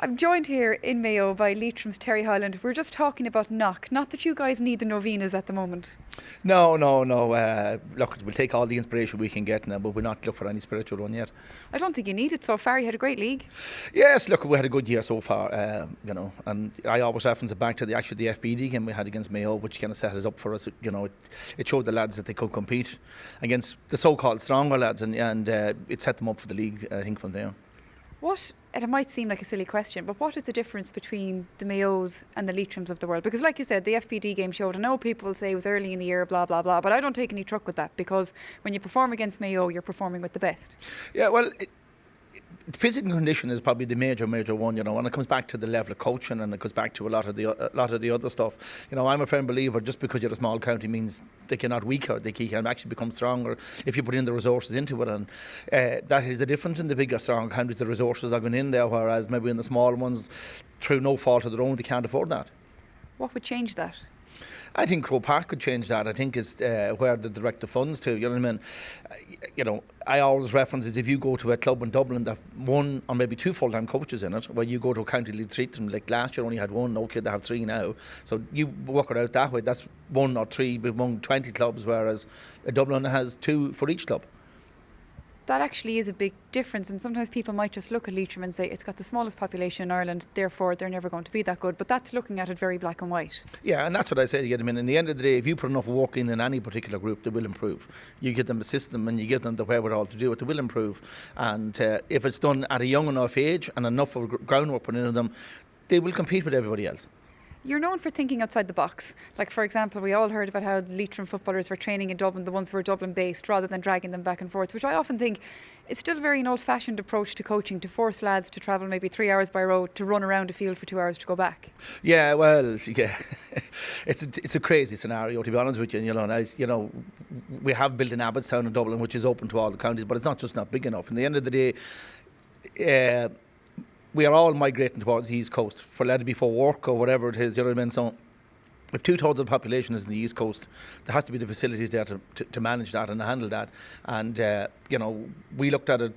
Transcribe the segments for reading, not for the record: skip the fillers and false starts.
I'm joined here in Mayo by Leitirm's Terry Hyland. We're just talking about knock. Not that you guys need the novenas at the moment. No. Look, we'll take all the inspiration we can get now, but we're not looking for any spiritual one yet. I don't think you need it so far. You had a great league. Yes, look, we had a good year so far, and I always reference it back to the FBD game we had against Mayo, which kind of set us up for us. It showed the lads that they could compete against the so-called stronger lads, and it set them up for the league, I think, from there. It might seem like a silly question, but what is the difference between the Mayos and the Leitirms of the world? Because like you said, the FBD game showed, I know people will say it was early in the year, blah, blah, blah, but I don't take any truck with that, because when you perform against Mayo, you're performing with the best. Yeah, well, physical condition is probably the major one, and it comes back to the level of coaching, and it goes back to a lot of the other stuff. I'm a firm believer, just because you're a small county means they cannot weaker, they can actually become stronger if you put in the resources into it, and that is the difference in the bigger, strong counties. The resources are going in there, whereas maybe in the small ones, through no fault of their own, they can't afford that. What would change that? I think Croke Park could change that. I think it's where the direct the funds to. You know what I mean? I always reference is if you go to a club in Dublin that one or maybe two full-time coaches in it, where you go to a county league treatment, like last year only had one, okay, they have three now. So you work it out that way. That's one or three among 20 clubs, whereas Dublin has two for each club. That actually is a big difference, and sometimes people might just look at Leitirm and say it's got the smallest population in Ireland, therefore they're never going to be that good, but that's looking at it very black and white. Yeah, and that's what I say to get them in the end of the day, if you put enough work in any particular group, they will improve. You give them a system and you give them the wherewithal to do it, they will improve. And if it's done at a young enough age and enough of groundwork put into them, they will compete with everybody else. You're known for thinking outside the box. Like, for example, we all heard about how the Leitirm footballers were training in Dublin, the ones who were Dublin-based, rather than dragging them back and forth, which I often think it's still a very old-fashioned approach to coaching, to force lads to travel maybe 3 hours by road, to run around a field for 2 hours to go back. Yeah, well, yeah, it's a crazy scenario, to be honest with you. We have built in Abbottstown in Dublin, which is open to all the counties, but it's not big enough. In the end of the day, we are all migrating towards the East Coast, for let it be for work or whatever it is, you know what I mean? So if 2/3 of the population is in the East Coast, there has to be the facilities there to manage that and handle that. And, we looked at it,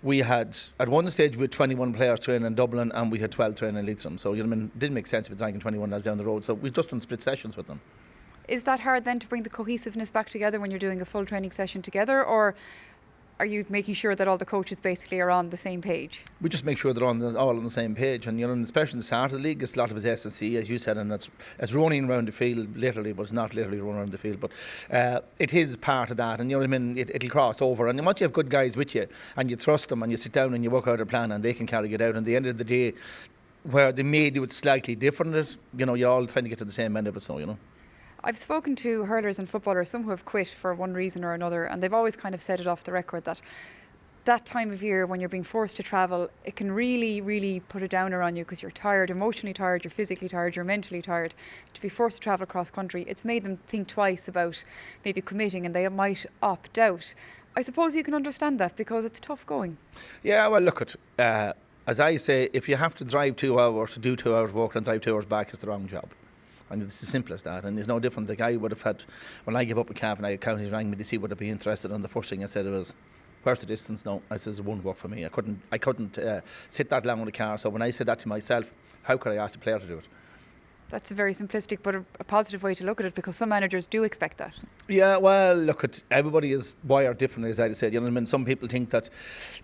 we had, at one stage, we had 21 players training in Dublin and we had 12 training in Leitirm. So, it didn't make sense to be dragging 21 lads down the road. So we've just done split sessions with them. Is that hard then to bring the cohesiveness back together when you're doing a full training session together, or are you making sure that all the coaches basically are on the same page? We just make sure they're all on the same page, and especially in the start of the league, it's a lot of his S&C, as you said, and it's running around the field literally, but it's not literally running around the field. But it is part of that, and it'll cross over. And once you have good guys with you, and you trust them, and you sit down and you work out a plan, and they can carry it out. And at the end of the day, where they may do it slightly different, you're all trying to get to the same end of it. So I've spoken to hurlers and footballers, some who have quit for one reason or another, and they've always kind of said it off the record that time of year when you're being forced to travel, it can really, really put a downer on you because you're tired, emotionally tired, you're physically tired, you're mentally tired. To be forced to travel across country, it's made them think twice about maybe committing, and they might opt out. I suppose you can understand that because it's tough going. Yeah, well, look, as I say, if you have to drive 2 hours to do 2 hours work and drive 2 hours back, it's the wrong job. And it's as simple as that, and it's no different. The guy would have had, when I gave up a calf and counties rang me to see would I be interested, and the first thing I said was, where's the distance? No, I says it won't work for me. I couldn't sit that long in the car. So when I said that to myself, how could I ask the player to do it? That's a very simplistic but a positive way to look at it, because some managers do expect that. Yeah, well, look, everybody is wired differently, as I said. Some people think that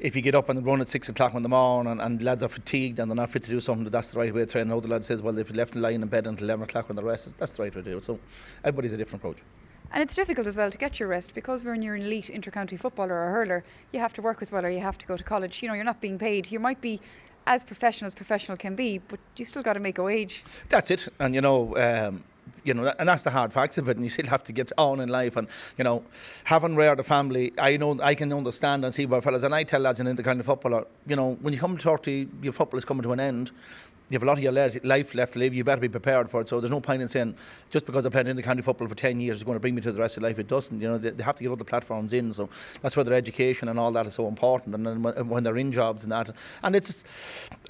if you get up and run at 6 o'clock in the morning and lads are fatigued and they're not fit to do something, that's the right way to train. Another lad says, well, if you left them lying in bed until 11 o'clock when they're rested, that's the right way to do it. So everybody's a different approach. And it's difficult as well to get your rest, because when you're an elite inter-county footballer or hurler, you have to work as well, or you have to go to college. You're not being paid. You might be as professional can be, but you still got to make a wage. That's it, and and that's the hard facts of it, and you still have to get on in life. And having reared a family, I know I can understand and see where fellas, and I tell lads in the kind of footballer, when you come to 30, your football is coming to an end. You have a lot of your life left to live. You better be prepared for it. So there's no point in saying just because I played in the county football for 10 years is going to bring me to the rest of life. It doesn't. They have to get other platforms in. So that's where their education and all that is so important. And then when they're in jobs and that, and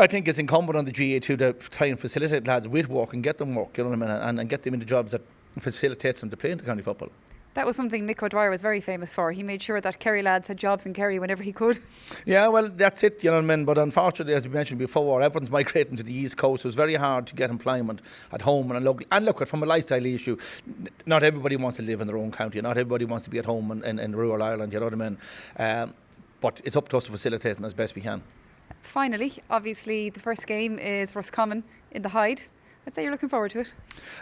I think it's incumbent on the GAA to try and facilitate lads with work and get them work. You know what I mean? And get them into jobs that facilitates them to play into county football. That was something Mick O'Dwyer was very famous for. He made sure that Kerry lads had jobs in Kerry whenever he could. Yeah, well, that's it, you know what I mean? But unfortunately, as we mentioned before, everyone's migrating to the East Coast. So it's very hard to get employment at home and local. And look, from a lifestyle issue, not everybody wants to live in their own county. Not everybody wants to be at home in rural Ireland, you know what I mean? But it's up to us to facilitate them as best we can. Finally, obviously, the first game is Roscommon in the Hyde. I'd say you're looking forward to it.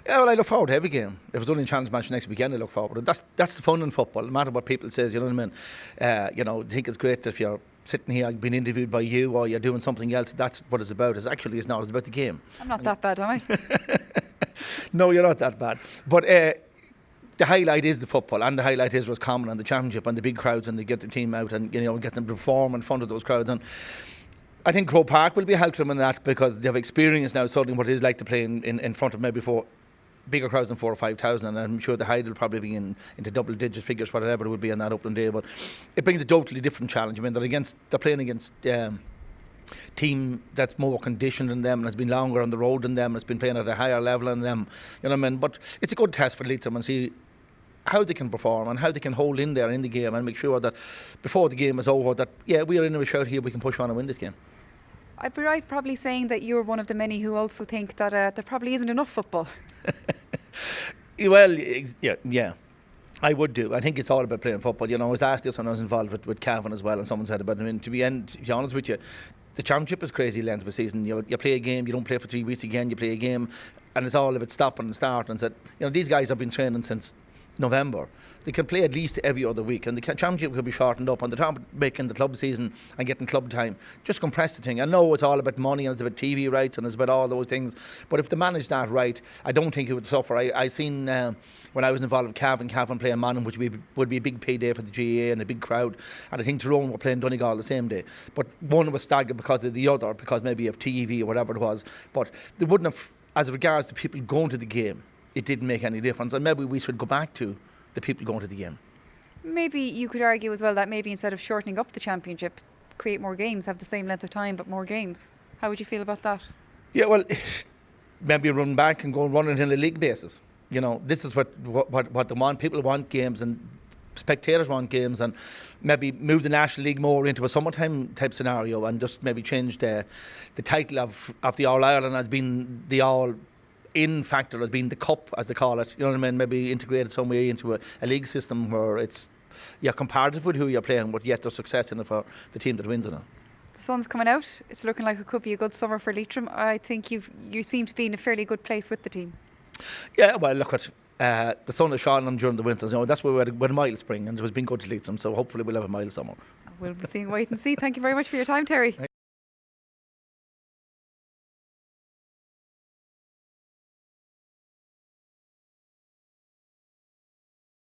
Yeah, well, I look forward to every game. If it's only a challenge match next weekend, I look forward to it. That's the fun in football, no matter what people say, you know what I mean? I think it's great if you're sitting here being interviewed by you or you're doing something else. That's what it's about. It's not. It's about the game. I'm not that bad, am I? No, you're not that bad. But the highlight is the football, and the highlight is Roscommon and the championship and the big crowds, and they get the team out and get them to perform in front of those crowds. And I think Croke Park will be a help to them in that, because they have experience now suddenly what it is like to play in front of maybe bigger crowds than 4,000 or 5,000, and I'm sure the Hyde will probably be into double-digit figures, whatever it would be on that opening day. But it brings a totally different challenge. I mean, they're playing against team that's more conditioned than them and has been longer on the road than them and has been playing at a higher level than them. You know what I mean? But it's a good test for Leitirm and see how they can perform and how they can hold in there in the game and make sure that before the game is over that, yeah, we are in a shout here, we can push on and win this game. I'd be right probably saying that you're one of the many who also think that there probably isn't enough football. Well, yeah. I would do. I think it's all about playing football. I was asked this when I was involved with Cavan as well, and someone said about it. I mean, to be honest with you, the championship is crazy length of a season. You play a game, you don't play for 3 weeks again, you play a game, and it's all about stopping and starting. And said, these guys have been training since November. They can play at least every other week, and the championship could be shortened up on the top of making the club season and getting club time. Just compress the thing. I know it's all about money and it's about TV rights and it's about all those things, but if they manage that right, I don't think it would suffer. I seen when I was involved with Cavan playing Monaghan, which would be a big payday for the GAA and a big crowd, and I think Tyrone were playing Donegal the same day, but one was staggered because of the other, because maybe of TV or whatever it was. But they wouldn't have, as regards to people going to the game, it didn't make any difference, and maybe we should go back to the people going to the game. Maybe you could argue as well that maybe instead of shortening up the championship, create more games, have the same length of time but more games. How would you feel about that? Yeah, well, maybe run back and go and run it on a league basis. This is what they want. People want games and spectators want games, and maybe move the National League more into a summertime type scenario and just maybe change the title of the All Ireland as being the All in factor as being the cup, as they call it. You know what I mean? Maybe integrated some way into a league system where you're comparative with who you're playing, but yet there's success in it for the team that wins in it. The sun's coming out. It's looking like it could be a good summer for Leitirm. I think you seem to be in a fairly good place with the team. Yeah, well, look at the sun is shining during the winters. That's where we had a mild spring, and it has been good to Leitirm. So hopefully we'll have a mild summer. We'll be seeing wait and see. Thank you very much for your time, Terry.